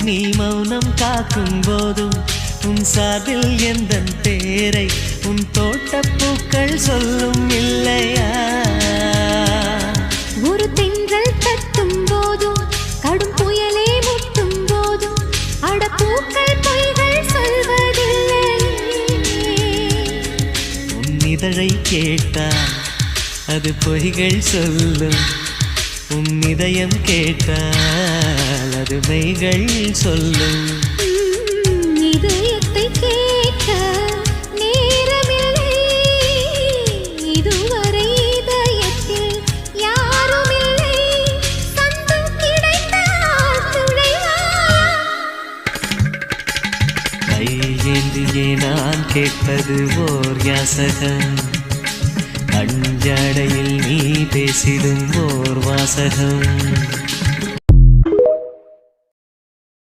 நீ மௌனம் காக்கும் போதும் உன் சார்பில் எந்தன் பேரை உன் தோட்டப்பூக்கள் சொல்லும் இல்லையா? ஒரு தென்றல் தட்டும் போதும் கடும் புயலே முட்டும் போதும் அடப்பூக்கள் பொய்கள் சொல்வதில்லை. உன் இதழை கேட்டால் அது பொய்கள் சொல்லும், உன் இதயம் கேட்டால் அது மெய்கள் சொல்லும். இதயத்தை கேட்க நேரமில்லை, இதுவரை இதயத்தில் யாருமில்லை. சந்தம் கிடைத்தால் துணைவா? கையேந்தியே நான் கேட்பது ஓர் யாசகம், அஞ்சடையில் நீ பேசிடும் ஓர் வாசகம்.